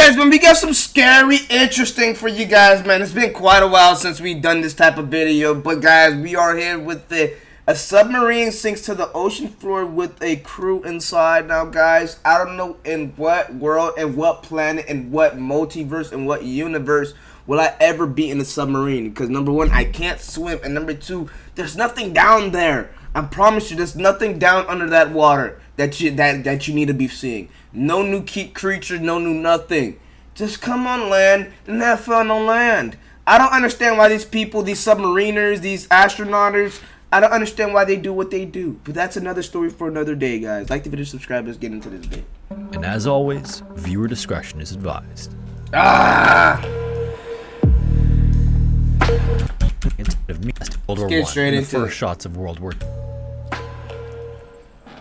guys, man, we got some scary, interesting for you guys, man. It's been quite a while since we've done this type of video, but guys, we are here with a submarine sinks to the ocean floor with a crew inside. Now, guys, I don't know in what world and what planet and what multiverse and what universe will I ever be in a submarine, because number one, I can't swim, and number two, there's nothing down there. I promise you, there's nothing down under that water that you need to be seeing. No new creatures, no new nothing. Just come on land and have fun on land. I don't understand why these people, these submariners, these astronauters, I don't understand why they do what they do. But that's another story for another day, guys. Like the video, subscribe, let's get into this video. And as always, viewer discretion is advised. World War I and the first shots of World War II.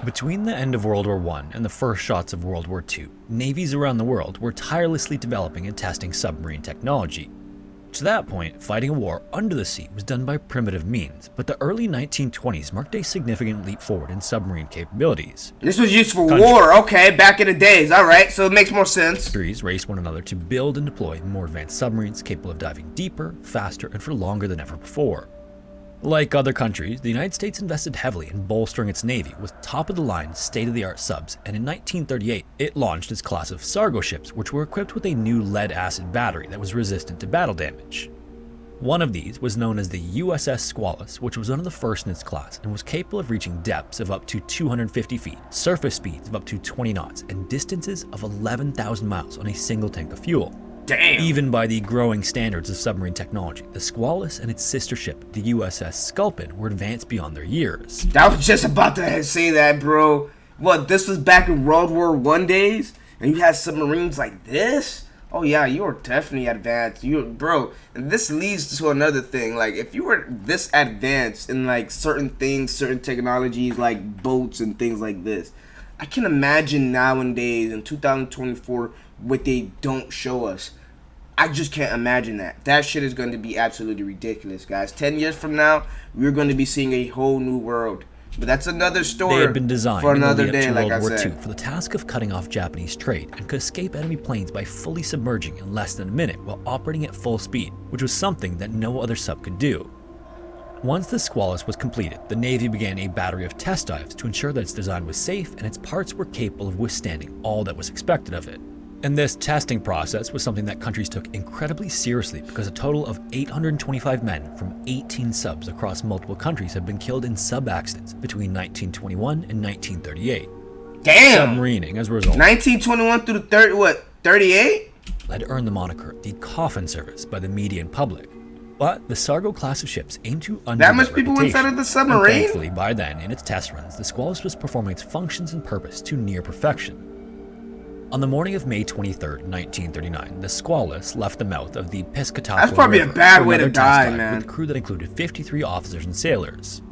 Between the end of World War I and the first shots of World War II, navies around the world were tirelessly developing and testing submarine technology. To that point, fighting a war under the sea was done by primitive means, but the early 1920s marked a significant leap forward in submarine capabilities. This was used for war, okay, back in the days, alright, so it makes more sense. Countries raced one another to build and deploy more advanced submarines capable of diving deeper, faster, and for longer than ever before. Like other countries, the United States invested heavily in bolstering its navy with top-of-the-line, state-of-the-art subs, and in 1938, it launched its class of Sargo ships, which were equipped with a new lead-acid battery that was resistant to battle damage. One of these was known as the USS Squalus, which was one of the first in its class and was capable of reaching depths of up to 250 feet, surface speeds of up to 20 knots, and distances of 11,000 miles on a single tank of fuel. Damn. Even by the growing standards of submarine technology, the Squalus and its sister ship, the USS Sculpin, were advanced beyond their years. I was just about to say that, bro. What, this was back in World War I days? And you had submarines like this? Oh yeah, you were definitely advanced. Bro, and this leads to another thing. Like, if you were this advanced in like certain things, certain technologies like boats and things like this, I can imagine nowadays in 2024 what they don't show us. I just can't imagine that. That shit is going to be absolutely ridiculous, guys. 10 years from now, we're going to be seeing a whole new world. But that's another story. They had been designed for another day, like I said. World War II for the task of cutting off Japanese trade and could escape enemy planes by fully submerging in less than a minute while operating at full speed, which was something that no other sub could do. Once the Squalus was completed, the Navy began a battery of test dives to ensure that its design was safe and its parts were capable of withstanding all that was expected of it. And this testing process was something that countries took incredibly seriously because a total of 825 men from 18 subs across multiple countries have been killed in sub-accidents between 1921 and 1938. Damn! Submarining as a result. 1921 through 38? Had earned the moniker the Coffin Service by the media and public. But the Sargo class of ships aimed to undo that much people inside of the submarine? And thankfully, by then, in its test runs, the Squalus was performing its functions and purpose to near perfection. On the morning of May 23, 1939, the Squalus left the mouth of the Piscataqua That's probably River a bad way to another die, test dive man. With a crew that included 53 officers and sailors.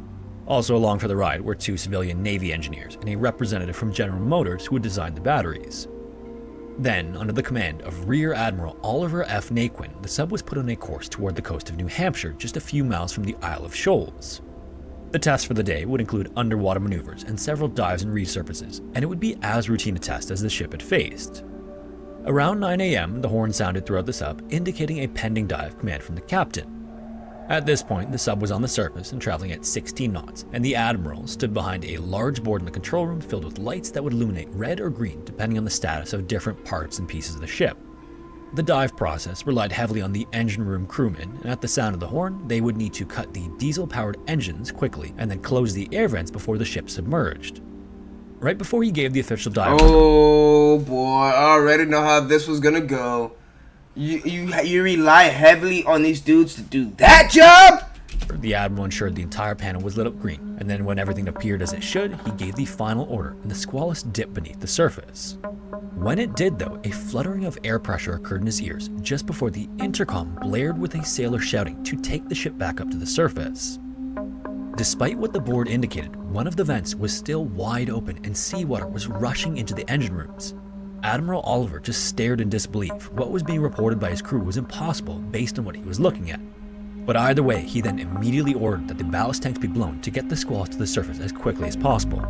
Also along for the ride were 2 civilian Navy engineers and a representative from General Motors who had designed the batteries. Then, under the command of Rear Admiral Oliver F. Naquin, the sub was put on a course toward the coast of New Hampshire, just a few miles from the Isle of Shoals. The test for the day would include underwater maneuvers and several dives and resurfaces, and it would be as routine a test as the ship had faced. Around 9 a.m., the horn sounded throughout the sub, indicating a pending dive command from the captain. At this point, the sub was on the surface and traveling at 16 knots, and the admiral stood behind a large board in the control room filled with lights that would illuminate red or green depending on the status of different parts and pieces of the ship. The dive process relied heavily on the engine room crewmen, and at the sound of the horn, they would need to cut the diesel-powered engines quickly and then close the air vents before the ship submerged. Right before he gave the official dive Oh boy, I already know how this was gonna go. You rely heavily on these dudes to do that job? The admiral ensured the entire panel was lit up green, and then when everything appeared as it should, he gave the final order, and the Squalus dipped beneath the surface. When it did though, a fluttering of air pressure occurred in his ears just before the intercom blared with a sailor shouting to take the ship back up to the surface. Despite what the board indicated, one of the vents was still wide open and seawater was rushing into the engine rooms. Admiral Oliver just stared in disbelief. What was being reported by his crew was impossible based on what he was looking at. But either way, he then immediately ordered that the ballast tanks be blown to get the Squalus to the surface as quickly as possible.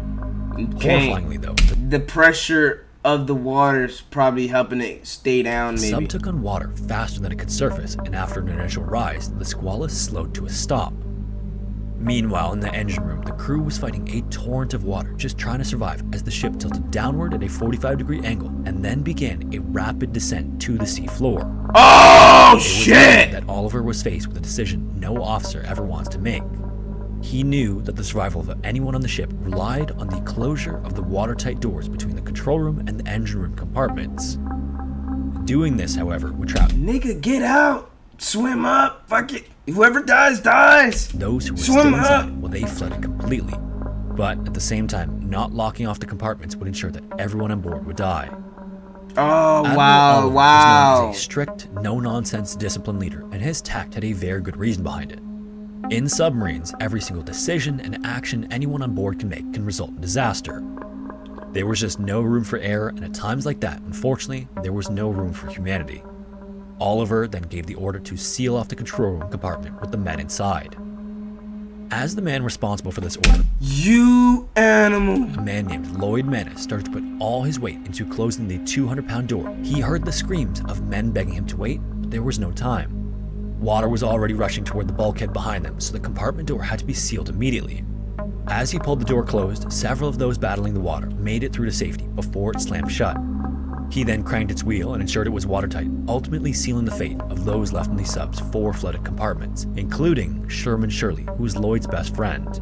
Okay. Horrifyingly though, the pressure of the water's probably helping it stay down, The maybe. sub took on water faster than it could surface, and after an initial rise, the Squalus slowed to a stop. Meanwhile, in the engine room, the crew was fighting a torrent of water, just trying to survive as the ship tilted downward at a 45-degree angle and then began a rapid descent to the sea floor. Oh, It was shit! then that Oliver was faced with a decision no officer ever wants to make. He knew that the survival of anyone on the ship relied on the closure of the watertight doors between the control room and the engine room compartments. Doing this, however, would trap Nigga, get out! Swim up! Fuck it! Whoever dies, dies! those who were Swim still up. inside while they flooded completely. But at the same time, not locking off the compartments would ensure that everyone on board would die. Oh, Admiral wow, Oliver was wow. known as a strict, no-nonsense discipline leader, and his tact had a very good reason behind it. In submarines, every single decision and action anyone on board can make can result in disaster. There was just no room for error, and at times like that, unfortunately, there was no room for humanity. Oliver then gave the order to seal off the control room compartment with the men inside. As the man responsible for this order, You animal. a man named Lloyd Manus started to put all his weight into closing the 200-pound door. He heard the screams of men begging him to wait, but there was no time. Water was already rushing toward the bulkhead behind them, so the compartment door had to be sealed immediately. As he pulled the door closed, several of those battling the water made it through to safety before it slammed shut. He then cranked its wheel and ensured it was watertight, ultimately sealing the fate of those left in the sub's 4 flooded compartments, including Sherman Shirley, who was Lloyd's best friend.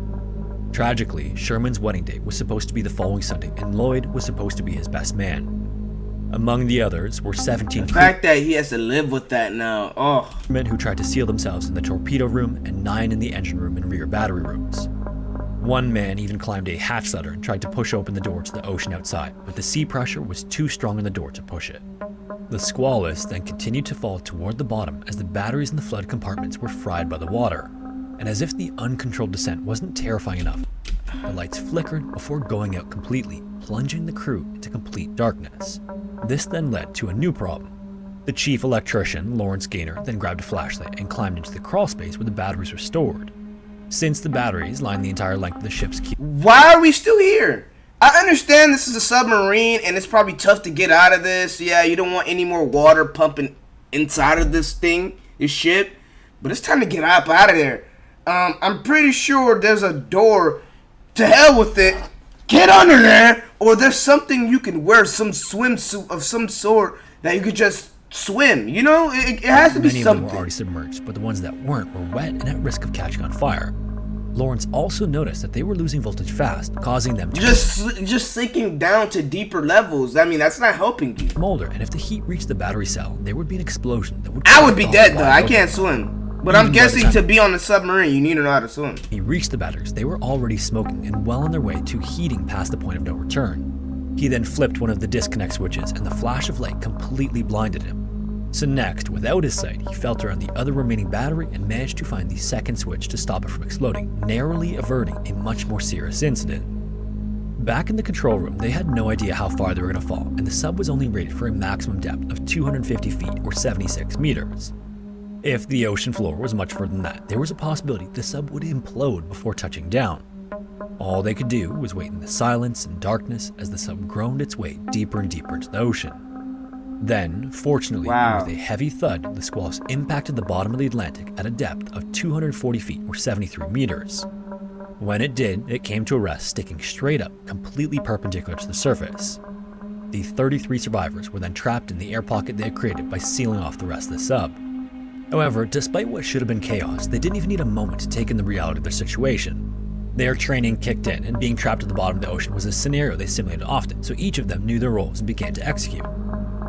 Tragically, Sherman's wedding date was supposed to be the following Sunday, and Lloyd was supposed to be his best man. Among the others were 17 The fact that he has to live with that now. Oh. crewmen who tried to seal themselves in the torpedo room and 9 in the engine room and rear battery rooms. One man even climbed a hatch ladder and tried to push open the door to the ocean outside, but the sea pressure was too strong on the door to push it. The Squalus then continued to fall toward the bottom as the batteries in the flood compartments were fried by the water. And as if the uncontrolled descent wasn't terrifying enough, the lights flickered before going out completely, plunging the crew into complete darkness. This then led to a new problem. The chief electrician, Lawrence Gaynor, then grabbed a flashlight and climbed into the crawl space where the batteries were stored. Since the batteries lined the entire length of the ship's keel, Why are we still here? I understand this is a submarine and it's probably tough to get out of this. Yeah, you don't want any more water pumping inside of this thing, this ship. But it's time to get up out of there. I'm pretty sure there's a door. To hell with it. Get under there. Or there's something you can wear, some swimsuit of some sort that you could just swim. You know, it has to be many of them something. were already submerged, but the ones that weren't were wet and at risk of catching on fire. Lawrence also noticed that they were losing voltage fast, causing them to Just sinking down to deeper levels. I mean, that's not helping you. smolder, and if the heat reached the battery cell, there would be an explosion that would I would be cause dead though. I wide can't open. swim. But I'm Even by the guessing time- to be on the submarine, you need to know how to swim. He reached the batteries. They were already smoking and well on their way to heating past the point of no return. He then flipped one of the disconnect switches, and the flash of light completely blinded him. So next, without his sight, he felt around the other remaining battery and managed to find the second switch to stop it from exploding, narrowly averting a much more serious incident. Back in the control room, they had no idea how far they were going to fall, and the sub was only rated for a maximum depth of 250 feet or 76 meters. If the ocean floor was much further than that, there was a possibility the sub would implode before touching down. All they could do was wait in the silence and darkness as the sub groaned its way deeper and deeper into the ocean. Then, fortunately, Wow. with a heavy thud, the Squalus impacted the bottom of the Atlantic at a depth of 240 feet or 73 meters. When it did, it came to a rest, sticking straight up, completely perpendicular to the surface. The 33 survivors were then trapped in the air pocket they had created by sealing off the rest of the sub. However, despite what should have been chaos, they didn't even need a moment to take in the reality of their situation. Their training kicked in, and being trapped at the bottom of the ocean was a scenario they simulated often, so each of them knew their roles and began to execute.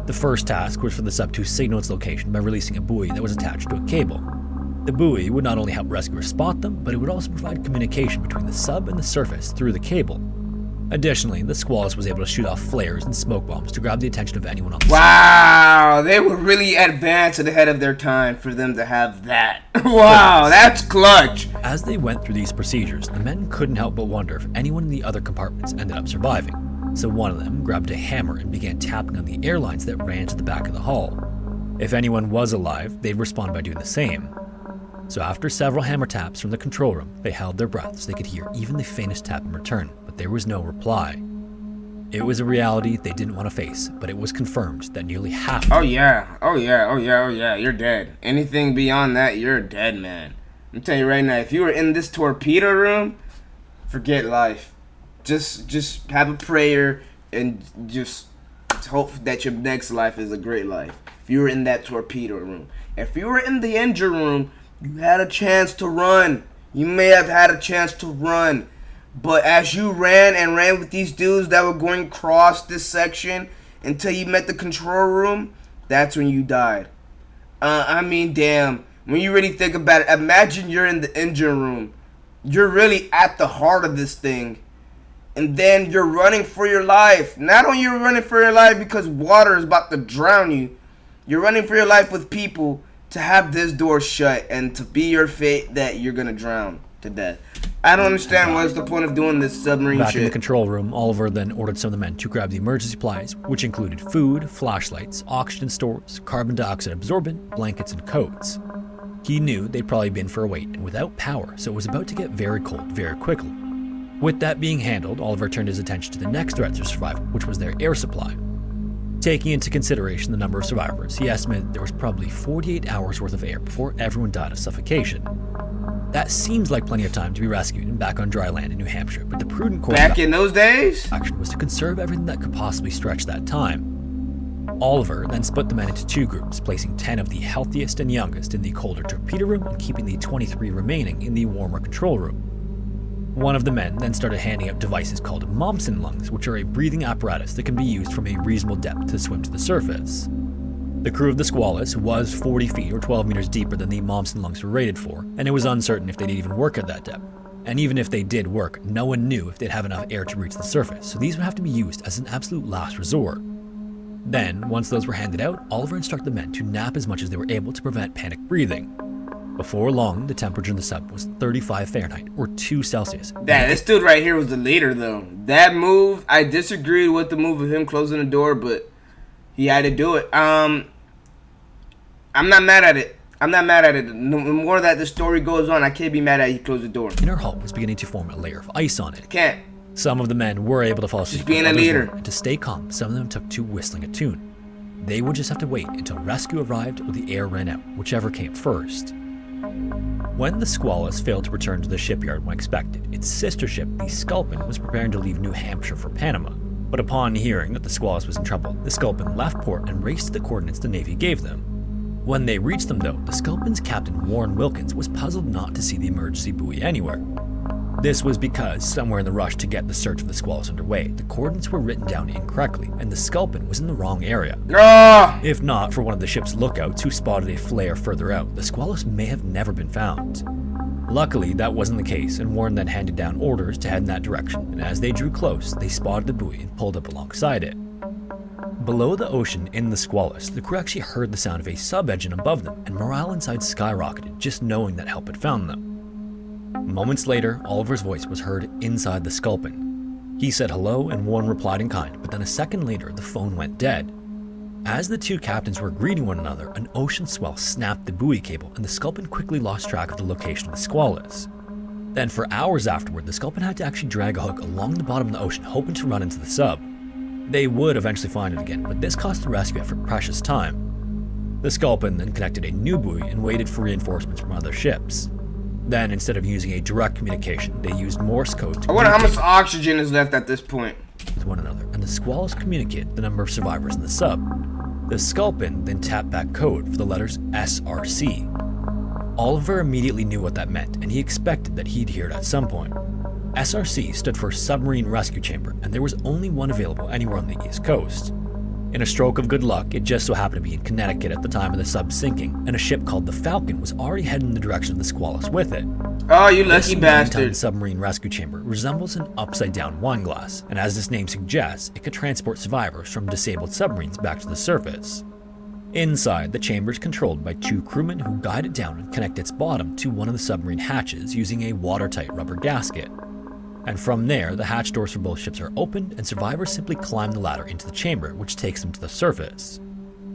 The first task was for the sub to signal its location by releasing a buoy that was attached to a cable. The buoy would not only help rescuers spot them, but it would also provide communication between the sub and the surface through the cable. Additionally, the Squalus was able to shoot off flares and smoke bombs to grab the attention of anyone on the sub. Wow, they were really advanced and ahead of their time for them to have that. Wow, that's clutch. As they went through these procedures, the men couldn't help but wonder if anyone in the other compartments ended up surviving. So one of them grabbed a hammer and began tapping on the airlines that ran to the back of the hull. If anyone was alive, they'd respond by doing the same. So after several hammer taps from the control room, they held their breath so they could hear even the faintest tap in return, but there was no reply. It was a reality they didn't want to face, but it was confirmed that nearly half. Oh yeah, you're dead. Anything beyond that, you're dead, man. I'm telling you right now, if you were in this torpedo room, forget life. Just have a prayer and just hope that your next life is a great life. If you were in that torpedo room. If you were in the engine room, you had a chance to run. You may have had a chance to run. But as you ran with these dudes that were going across this section until you met the control room, that's when you died. I mean, damn. When you really think about it, imagine you're in the engine room. You're really at the heart of this thing. And then you're running for your life. Not only you're running for your life because water is about to drown you. You're running for your life with people to have this door shut and to be your fate that you're going to drown to death. I don't understand what's the point of doing this submarine Back shit. in the control room, Oliver then ordered some of the men to grab the emergency supplies, which included food, flashlights, oxygen stores, carbon dioxide absorbent, blankets, and coats. He knew they'd probably been for a wait and without power, so it was about to get very cold very quickly. With that being handled, Oliver turned his attention to the next threat to survival, which was their air supply. Taking into consideration the number of survivors, he estimated there was probably 48 hours worth of air before everyone died of suffocation. That seems like plenty of time to be rescued and back on dry land in New Hampshire, but the prudent course Back in those days? action was to conserve everything that could possibly stretch that time. Oliver then split the men into two groups, placing 10 of the healthiest and youngest in the colder torpedo room and keeping the 23 remaining in the warmer control room. One of the men then started handing out devices called Momsen lungs, which are a breathing apparatus that can be used from a reasonable depth to swim to the surface. The crew of the Squalus was 40 feet or 12 meters deeper than the Momsen lungs were rated for, and it was uncertain if they'd even work at that depth. And even if they did work, no one knew if they'd have enough air to reach the surface, so these would have to be used as an absolute last resort. Then, once those were handed out, Oliver instructed the men to nap as much as they were able to prevent panic breathing. Before long, the temperature in the sub was 35 Fahrenheit or 2 Celsius. This dude right here was the leader, though. That move, I disagreed with the move of him closing the door, but he had to do it. I'm not mad at it. The more that the story goes on, I can't be mad at he closed the door. Inner hull was beginning to form a layer of ice on it. Can't. Some of the men were able to fall asleep. Just being a leader. And to stay calm, some of them took to whistling a tune. They would just have to wait until rescue arrived or the air ran out, whichever came first. When the Squalus failed to return to the shipyard when expected, its sister ship, the Sculpin, was preparing to leave New Hampshire for Panama. But upon hearing that the Squalus was in trouble, the Sculpin left port and raced to the coordinates the Navy gave them. When they reached them though, the Sculpin's captain Warren Wilkins was puzzled not to see the emergency buoy anywhere. This was because, somewhere in the rush to get the search of the Squalus underway, the coordinates were written down incorrectly, and the Sculpin was in the wrong area. If not for one of the ship's lookouts who spotted a flare further out, the Squalus may have never been found. Luckily, that wasn't the case, and Warren then handed down orders to head in that direction, and as they drew close, they spotted the buoy and pulled up alongside it. Below the ocean in the Squalus, the crew actually heard the sound of a sub-engine above them, and morale inside skyrocketed just knowing that help had found them. Moments later, Oliver's voice was heard inside the Sculpin. He said hello, and Warren replied in kind, but then a second later, the phone went dead. As the two captains were greeting one another, an ocean swell snapped the buoy cable, and the Sculpin quickly lost track of the location of the Squalus. Then for hours afterward, the Sculpin had to actually drag a hook along the bottom of the ocean, hoping to run into the sub. They would eventually find it again, but this cost the rescue effort precious time. The Sculpin then connected a new buoy and waited for reinforcements from other ships. Then, instead of using a direct communication, they used Morse code to I wonder how much oxygen is left at this point. With one another, and the Squalus communicated the number of survivors in the sub. The Sculpin then tapped back code for the letters SRC. Oliver immediately knew what that meant, and he expected that he'd hear it at some point. SRC stood for Submarine Rescue Chamber, and there was only one available anywhere on the East Coast. In a stroke of good luck, it just so happened to be in Connecticut at the time of the sub sinking, and a ship called the Falcon was already heading in the direction of the Squalus with it. Oh, you lucky bastard. This submarine rescue chamber resembles an upside-down wine glass, and as this name suggests, it could transport survivors from disabled submarines back to the surface. Inside, the chamber is controlled by two crewmen who guide it down and connect its bottom to one of the submarine hatches using a watertight rubber gasket. And from there, the hatch doors for both ships are opened, and survivors simply climb the ladder into the chamber, which takes them to the surface.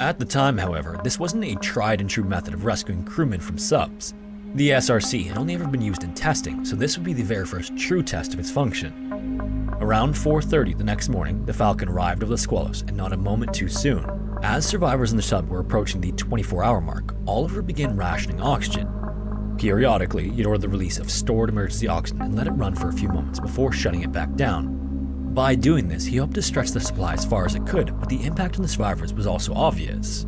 At the time, however, this wasn't a tried and true method of rescuing crewmen from subs. The SRC had only ever been used in testing, so this would be the very first true test of its function. Around 4:30 the next morning, the Falcon arrived over the Squalus, and not a moment too soon. As survivors in the sub were approaching the 24-hour mark, Oliver began rationing oxygen. Periodically, he'd order the release of stored emergency oxygen and let it run for a few moments before shutting it back down. By doing this, he hoped to stretch the supply as far as it could, but the impact on the survivors was also obvious.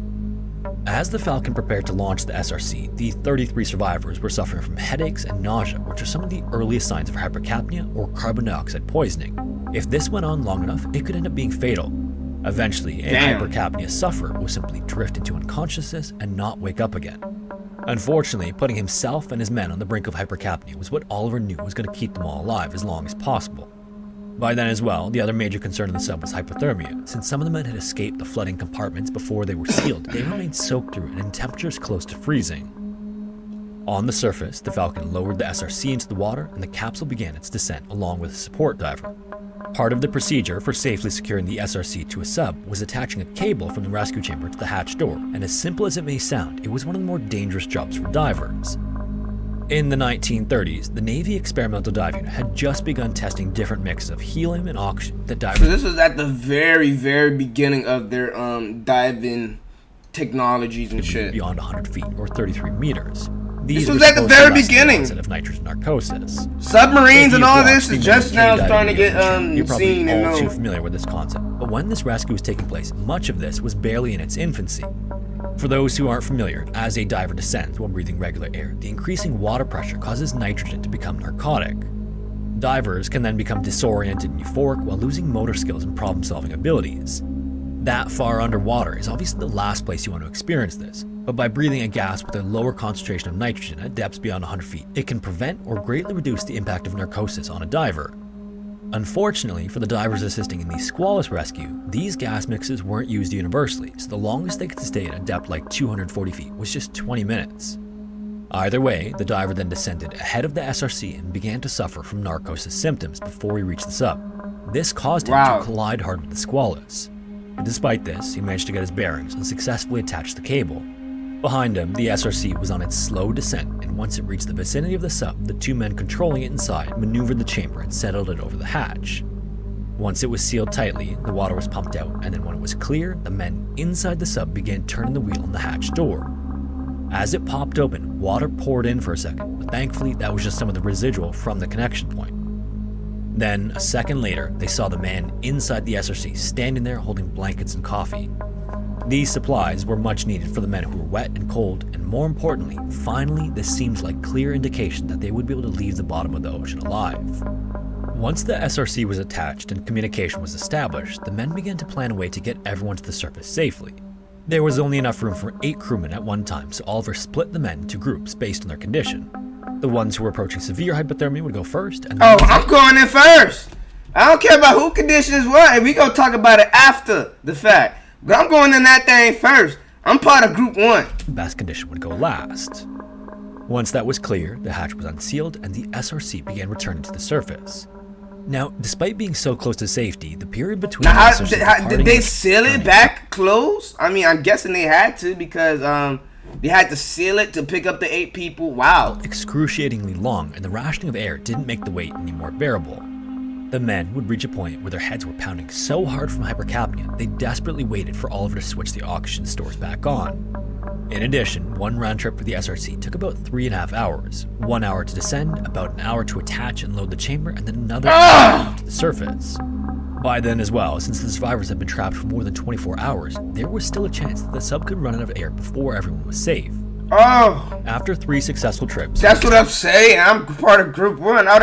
As the Falcon prepared to launch the SRC, the 33 survivors were suffering from headaches and nausea, which are some of the earliest signs of hypercapnia or carbon dioxide poisoning. If this went on long enough, it could end up being fatal. Eventually, a hypercapnia sufferer will simply drift into unconsciousness and not wake up again. Unfortunately, putting himself and his men on the brink of hypercapnia was what Oliver knew was going to keep them all alive as long as possible. By then as well, the other major concern in the sub was hypothermia. Since some of the men had escaped the flooding compartments before they were sealed, they remained soaked through it in temperatures close to freezing. On the surface, the Falcon lowered the SRC into the water and the capsule began its descent along with a support diver. Part of the procedure for safely securing the SRC to a sub was attaching a cable from the rescue chamber to the hatch door, and as simple as it may sound, it was one of the more dangerous jobs for divers. In the 1930s, the Navy Experimental Diving Unit had just begun testing different mixes of helium and oxygen that divers... So this was at the very, very beginning of their diving technologies and shit. Beyond 100 feet or 33 meters. This was at the very beginning of nitrogen narcosis. Submarines and all this is just now starting to get You're probably seen and all known. too familiar with this concept. But when this rescue was taking place, much of this was barely in its infancy. For those who aren't familiar, as a diver descends while breathing regular air, the increasing water pressure causes nitrogen to become narcotic. Divers can then become disoriented and euphoric while losing motor skills and problem-solving abilities. That far underwater is obviously the last place you want to experience this, but by breathing a gas with a lower concentration of nitrogen at depths beyond 100 feet, it can prevent or greatly reduce the impact of narcosis on a diver. Unfortunately, for the divers assisting in the Squalus rescue, these gas mixes weren't used universally, so the longest they could stay at a depth like 240 feet was just 20 minutes. Either way, the diver then descended ahead of the SRC and began to suffer from narcosis symptoms before he reached the sub. This caused him to collide hard with the Squalus. But despite this, he managed to get his bearings and successfully attach the cable. Behind him, the SRC was on its slow descent, and once it reached the vicinity of the sub, the two men controlling it inside maneuvered the chamber and settled it over the hatch. Once it was sealed tightly, the water was pumped out, and then when it was clear, the men inside the sub began turning the wheel on the hatch door. As it popped open, water poured in for a second, but thankfully that was just some of the residual from the connection point. Then, a second later, they saw the man inside the SRC standing there holding blankets and coffee. These supplies were much needed for the men who were wet and cold, and more importantly, finally this seemed like clear indication that they would be able to leave the bottom of the ocean alive. Once the SRC was attached and communication was established, the men began to plan a way to get everyone to the surface safely. There was only enough room for 8 crewmen at one time, so Oliver split the men into groups based on their condition. The ones who were approaching severe hypothermia would go first, and I'm going in first! I don't care about who condition is what, and we gonna talk about it after the fact. But I'm going in that thing first. I'm part of group 1. Best condition would go last. Once that was clear, the hatch was unsealed and the SRC began returning to the surface. Now, despite being so close to safety, the period between did they seal it back closed? I mean, I'm guessing they had to because they had to seal it to pick up the 8 people. Wow. Excruciatingly long, and the rationing of air didn't make the wait any more bearable. The men would reach a point where their heads were pounding so hard from hypercapnia, they desperately waited for Oliver to switch the oxygen stores back on. In addition, one round trip for the SRC took about 3.5 hours. 1 hour to descend, about an hour to attach and load the chamber, and then another hour to the surface. By then as well, since the survivors had been trapped for more than 24 hours, there was still a chance that the sub could run out of air before everyone was safe. After 3 successful trips... That's what I'm saying. I'm part of group 1. I'd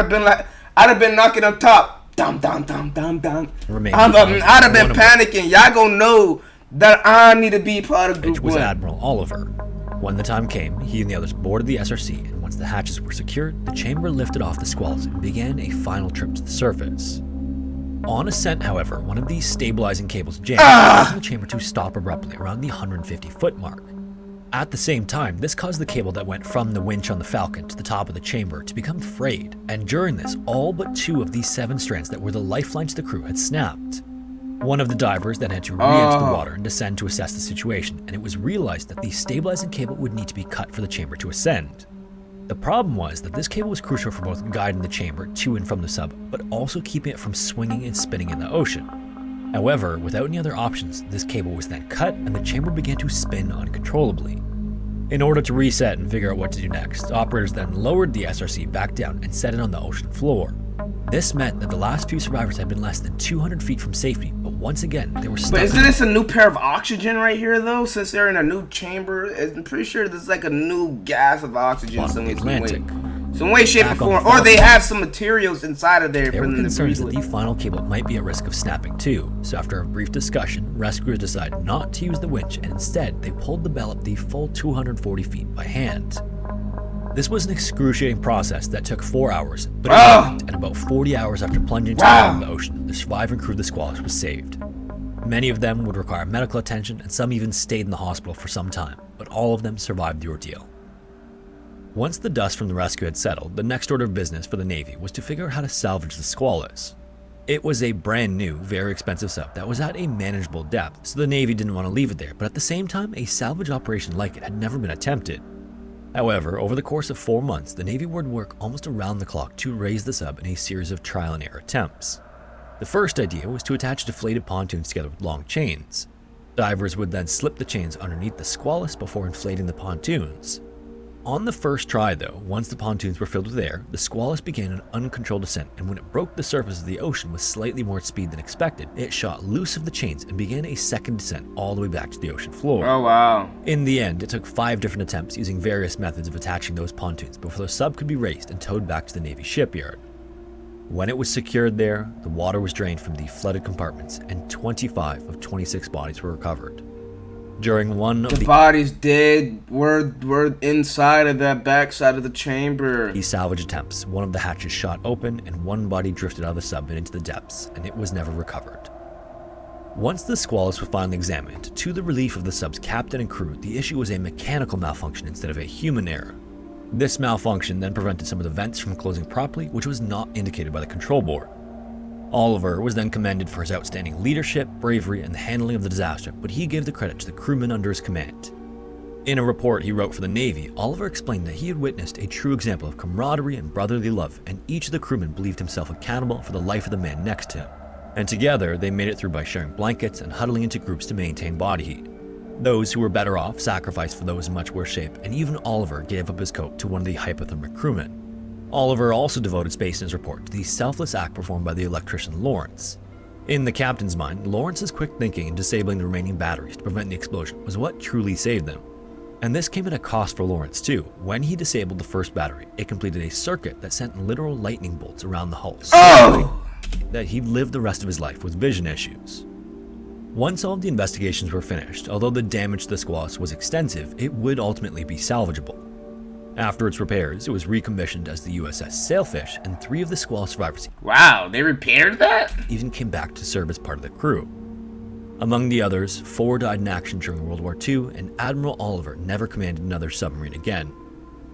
have been knocking up top. Dum dum dum dum dum. I'd have been panicking. Y'all gonna know that I need to be part of group 1. Which was Admiral Oliver. When the time came, he and the others boarded the SRC, and once the hatches were secured, the chamber lifted off the squalls and began a final trip to the surface. On ascent, however, one of these stabilizing cables jammed, causing the chamber to stop abruptly around the 150-foot mark. At the same time, this caused the cable that went from the winch on the Falcon to the top of the chamber to become frayed, and during this, all but 2 of these 7 strands that were the lifelines to the crew had snapped. One of the divers then had to re-enter the water and descend to assess the situation, and it was realized that the stabilizing cable would need to be cut for the chamber to ascend. The problem was that this cable was crucial for both guiding the chamber to and from the sub, but also keeping it from swinging and spinning in the ocean. However, without any other options, this cable was then cut and the chamber began to spin uncontrollably. In order to reset and figure out what to do next, operators then lowered the SRC back down and set it on the ocean floor. This meant that the last few survivors had been less than 200 feet from safety, but once again, they were stuck. But isn't this a new pair of oxygen right here, though? Since they're in a new chamber, I'm pretty sure this is like a new gas of oxygen some way, shape, or form. Or they have some materials inside of there. They were concerned that the final cable might be at risk of snapping too, so after a brief discussion, rescuers decided not to use the winch, and instead, they pulled the bell up the full 240 feet by hand. This was an excruciating process that took 4 hours, but it worked, and about 40 hours after plunging to the bottom of the ocean, the surviving crew of the Squalus was saved. Many of them would require medical attention, and some even stayed in the hospital for some time, but all of them survived the ordeal. Once the dust from the rescue had settled, the next order of business for the Navy was to figure out how to salvage the Squalus. It was a brand new, very expensive sub that was at a manageable depth, so the Navy didn't want to leave it there, but at the same time, a salvage operation like it had never been attempted. However, over the course of 4 months, the Navy would work almost around the clock to raise the sub in a series of trial and error attempts. The first idea was to attach deflated pontoons together with long chains. Divers would then slip the chains underneath the Squalus before inflating the pontoons. On the first try though, once the pontoons were filled with air, the Squalus began an uncontrolled descent, and when it broke the surface of the ocean with slightly more speed than expected, it shot loose of the chains and began a second descent all the way back to the ocean floor. Oh wow. In the end, it took 5 different attempts using various methods of attaching those pontoons before the sub could be raised and towed back to the Navy shipyard. When it was secured there, the water was drained from the flooded compartments and 25 of 26 bodies were recovered. During one of the bodies were inside of that backside of the chamber. The salvage attempts, one of the hatches shot open and one body drifted out of the sub and into the depths, and it was never recovered. Once the Squalus was finally examined, to the relief of the sub's captain and crew, the issue was a mechanical malfunction instead of a human error. This malfunction then prevented some of the vents from closing properly, which was not indicated by the control board. Oliver was then commended for his outstanding leadership, bravery, and the handling of the disaster, but he gave the credit to the crewmen under his command. In a report he wrote for the Navy, Oliver explained that he had witnessed a true example of camaraderie and brotherly love, and each of the crewmen believed himself accountable for the life of the man next to him. And together, they made it through by sharing blankets and huddling into groups to maintain body heat. Those who were better off sacrificed for those in much worse shape, and even Oliver gave up his coat to one of the hypothermic crewmen. Oliver also devoted space in his report to the selfless act performed by the electrician Lawrence. In the captain's mind, Lawrence's quick thinking in disabling the remaining batteries to prevent the explosion was what truly saved them. And this came at a cost for Lawrence too. When he disabled the first battery, it completed a circuit that sent literal lightning bolts around the hull, so that he'd live the rest of his life with vision issues. Once all of the investigations were finished, although the damage to the Squalus was extensive, it would ultimately be salvageable. After its repairs, it was recommissioned as the USS Sailfish, and 3 of the Squalus survivors they repaired that? Even came back to serve as part of the crew. Among the others, 4 died in action during World War II, and Admiral Oliver never commanded another submarine again.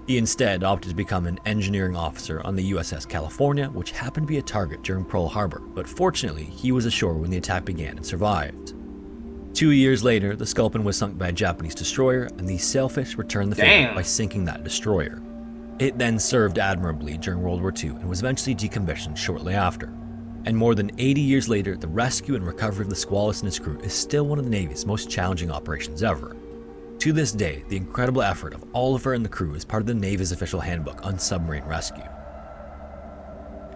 He instead opted to become an engineering officer on the USS California, which happened to be a target during Pearl Harbor, but fortunately, he was ashore when the attack began and survived. 2 years later, the Sculpin was sunk by a Japanese destroyer, and the Sailfish returned the favor by sinking that destroyer. It then served admirably during World War II and was eventually decommissioned shortly after. And more than 80 years later, the rescue and recovery of the Squalus and its crew is still one of the Navy's most challenging operations ever. To this day, the incredible effort of Oliver and the crew is part of the Navy's official handbook on submarine rescue.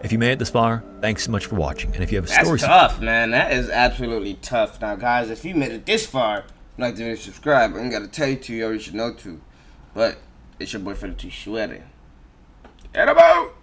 If you made it this far, thanks so much for watching, and if you have stories... That's tough, man. That is absolutely tough. Now, guys, if you made it this far, like to subscribe. I ain't gotta tell you to, you already should know to. But, it's your boy Fetti. And I'm out!